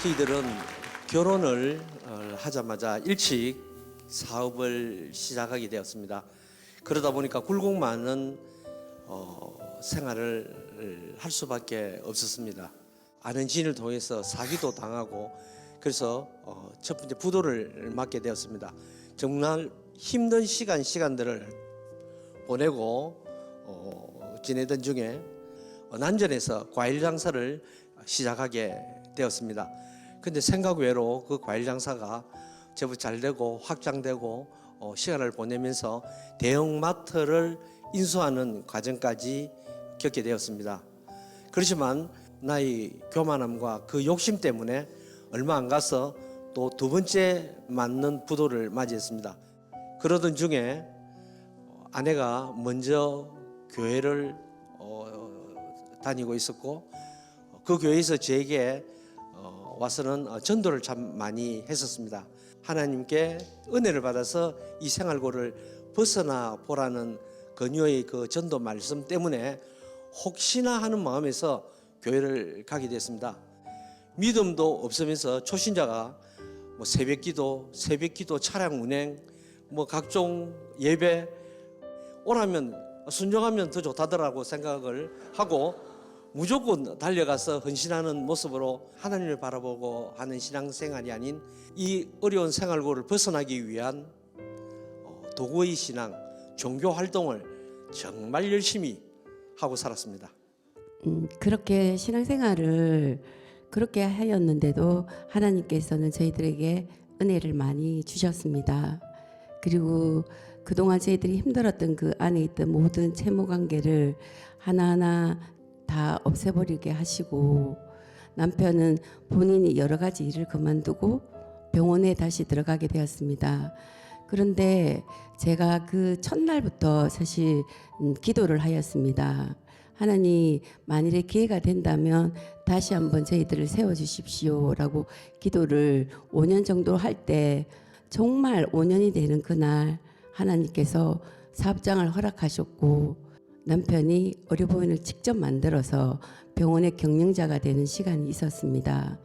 저희들은 결혼을 하자마자 일찍 사업을 시작하게 되었습니다. 그러다 보니까 굴곡 많은 생활을 할 수밖에 없었습니다. 아는 지인을 통해서 사기도 당하고 그래서 첫 번째 부도를 맞게 되었습니다. 정말 힘든 시간들을 보내고 지내던 중에 난전에서 과일 장사를 시작하게 되었습니다. 근데 생각 외로 그 과일 장사가 제법 잘 되고 확장되고 시간을 보내면서 대형마트를 인수하는 과정까지 겪게 되었습니다. 그렇지만 나의 교만함과 그 욕심 때문에 얼마 안 가서 또 두 번째 맞는 부도를 맞이했습니다. 그러던 중에 아내가 먼저 교회를 다니고 있었고 그 교회에서 저에게 와서는 전도를 참 많이 했었습니다. 하나님께 은혜를 받아서 이 생활고를 벗어나 보라는 권유의 그 전도 말씀 때문에 혹시나 하는 마음에서 교회를 가게 됐습니다. 믿음도 없으면서 초신자가 새벽기도 차량 운행, 각종 예배 오라면 순종하면 더 좋다더라고 생각을 하고 무조건 달려가서 헌신하는 모습으로 하나님을 바라보고 하는 신앙생활이 아닌 이 어려운 생활고를 벗어나기 위한 도구의 신앙, 종교 활동을 정말 열심히 하고 살았습니다. 그렇게 신앙생활을 그렇게 하였는데도 하나님께서는 저희들에게 은혜를 많이 주셨습니다. 그리고 그동안 저희들이 힘들었던 그 안에 있던 모든 채무 관계를 하나하나 다 없애버리게 하시고 남편은 본인이 여러 가지 일을 그만두고 병원에 다시 들어가게 되었습니다. 그런데 제가 그 첫날부터 사실 기도를 하였습니다. 하나님, 만일에 기회가 된다면 다시 한번 저희들을 세워주십시오 라고 기도를 5년 정도 할 때 정말 5년이 되는 그날 하나님께서 사업장을 허락하셨고 남편이 의료보험을 직접 만들어서 병원의 경영자가 되는 시간이 있었습니다.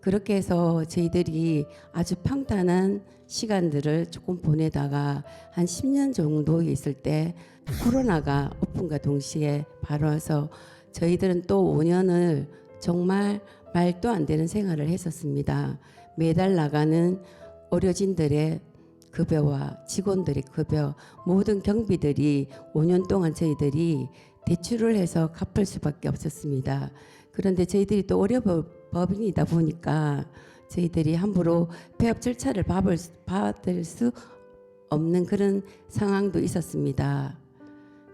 그렇게 해서 저희들이 아주 평탄한 시간들을 조금 보내다가 한 10년 정도 있을 때 코로나가 오픈과 동시에 바로 와서 저희들은 또 5년을 정말 말도 안 되는 생활을 했었습니다. 매달 나가는 의료진들의 급여와 직원들의 급여, 모든 경비들이 5년 동안 저희들이 대출을 해서 갚을 수밖에 없었습니다. 그런데 저희들이 또 의료법인이다 보니까 저희들이 함부로 폐업 절차를 받을 수 없는 그런 상황도 있었습니다.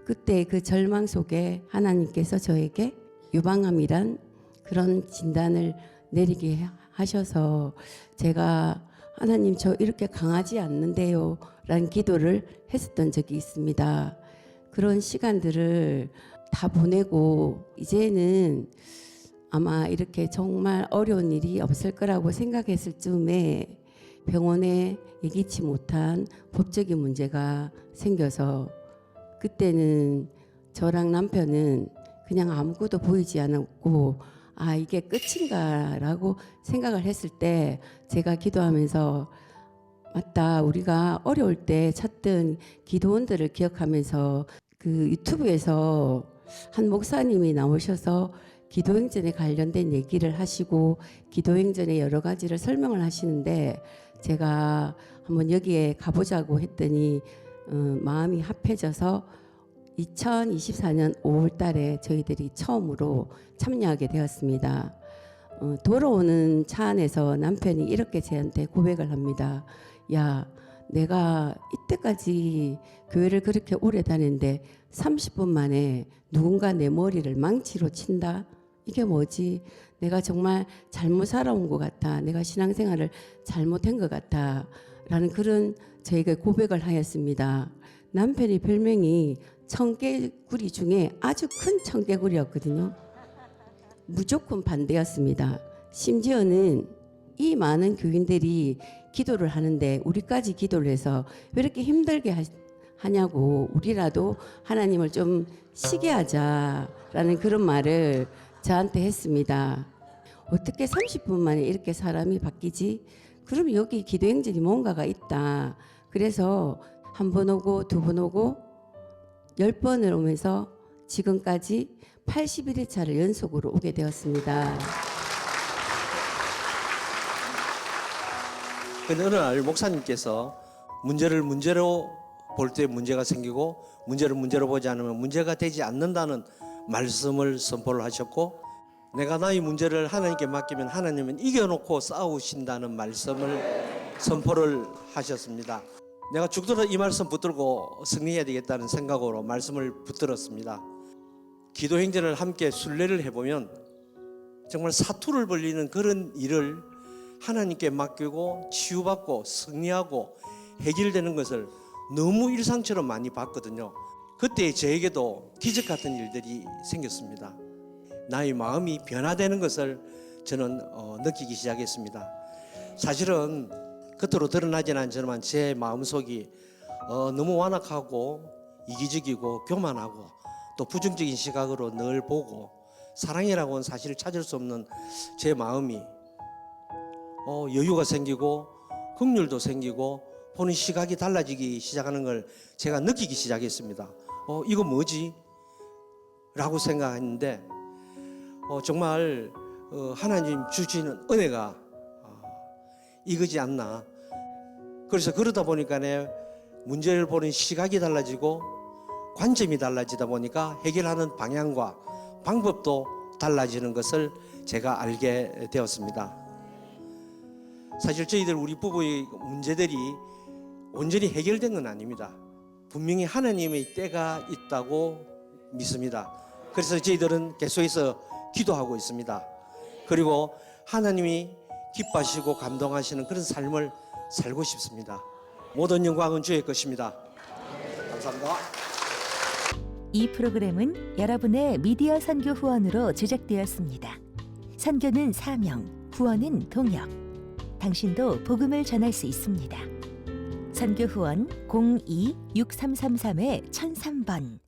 그때 그 절망 속에 하나님께서 저에게 유방암이란 그런 진단을 내리게 하셔서 제가 하나님 저 이렇게 강하지 않는데요 라는 기도를 했었던 적이 있습니다. 그런 시간들을 다 보내고 이제는 아마 이렇게 정말 어려운 일이 없을 거라고 생각했을 즈음에 병원에 예기치 못한 법적인 문제가 생겨서 그때는 저랑 남편은 그냥 아무것도 보이지 않았고 아 이게 끝인가 라고 생각을 했을 때 제가 기도하면서 맞다 우리가 어려울 때 찾던 기도원들을 기억하면서 그 유튜브에서 한 목사님이 나오셔서 기도행전에 관련된 얘기를 하시고 기도행전의 여러 가지를 설명을 하시는데 제가 한번 여기에 가보자고 했더니 마음이 합해져서 2024년 5월 달에 저희들이 처음으로 참여하게 되었습니다. 돌아오는 차 안에서 남편이 이렇게 저한테 고백을 합니다. 야, 내가 이때까지 교회를 그렇게 오래 다녔는데 30분 만에 누군가 내 머리를 망치로 친다? 이게 뭐지? 내가 정말 잘못 살아온 것 같아. 내가 신앙생활을 잘못한 것 같아. 라는 그런 저에게 고백을 하였습니다. 남편이 별명이 청개구리 중에 아주 큰 청개구리였거든요. 무조건 반대였습니다. 심지어는 이 많은 교인들이 기도를 하는데 우리까지 기도를 해서 왜 이렇게 힘들게 하냐고 우리라도 하나님을 좀 쉬게 하자라는 그런 말을 저한테 했습니다. 어떻게 30분 만에 이렇게 사람이 바뀌지? 그럼 여기 기도행전이 뭔가가 있다. 그래서 한 번 오고 두 번 오고 10번을 오면서 지금까지 81회차를 연속으로 오게 되었습니다. 근데 어느 날 목사님께서 문제를 문제로 볼 때 문제가 생기고 문제를 문제로 보지 않으면 문제가 되지 않는다는 말씀을 선포를 하셨고, 내가 나의 문제를 하나님께 맡기면 하나님은 이겨놓고 싸우신다는 말씀을 선포를 하셨습니다. 내가 죽도록 이 말씀 붙들고 승리해야 되겠다는 생각으로 말씀을 붙들었습니다. 기도행전을 함께 순례를 해보면 정말 사투를 벌리는 그런 일을 하나님께 맡기고 치유받고 승리하고 해결되는 것을 너무 일상처럼 많이 봤거든요. 그때 저에게도 기적 같은 일들이 생겼습니다. 나의 마음이 변화되는 것을 저는 느끼기 시작했습니다. 사실은 겉으로 드러나지는 않지만 제 마음속이 너무 완악하고 이기적이고 교만하고 또 부정적인 시각으로 늘 보고 사랑이라고는 사실 찾을 수 없는 제 마음이 여유가 생기고 긍휼도 생기고 보는 시각이 달라지기 시작하는 걸 제가 느끼기 시작했습니다. 이거 뭐지? 라고 생각했는데 정말 하나님 주시는 은혜가 이거지 않나. 그래서 그러다 보니까 내 문제를 보는 시각이 달라지고 관점이 달라지다 보니까 해결하는 방향과 방법도 달라지는 것을 제가 알게 되었습니다. 사실 저희들 우리 부부의 문제들이 온전히 해결된 건 아닙니다. 분명히 하나님의 때가 있다고 믿습니다. 그래서 저희들은 계속해서 기도하고 있습니다. 그리고 하나님이 기뻐하시고 감동하시는 그런 삶을 살고 싶습니다. 모든 영광은 주의 것입니다. 감사합니다. 이 프로그램은 여러분의 미디어 선교 후원으로 제작되었습니다. 선교는 사명, 후원은 동역. 당신도 복음을 전할 수 있습니다. 선교 후원 02-6333-1003번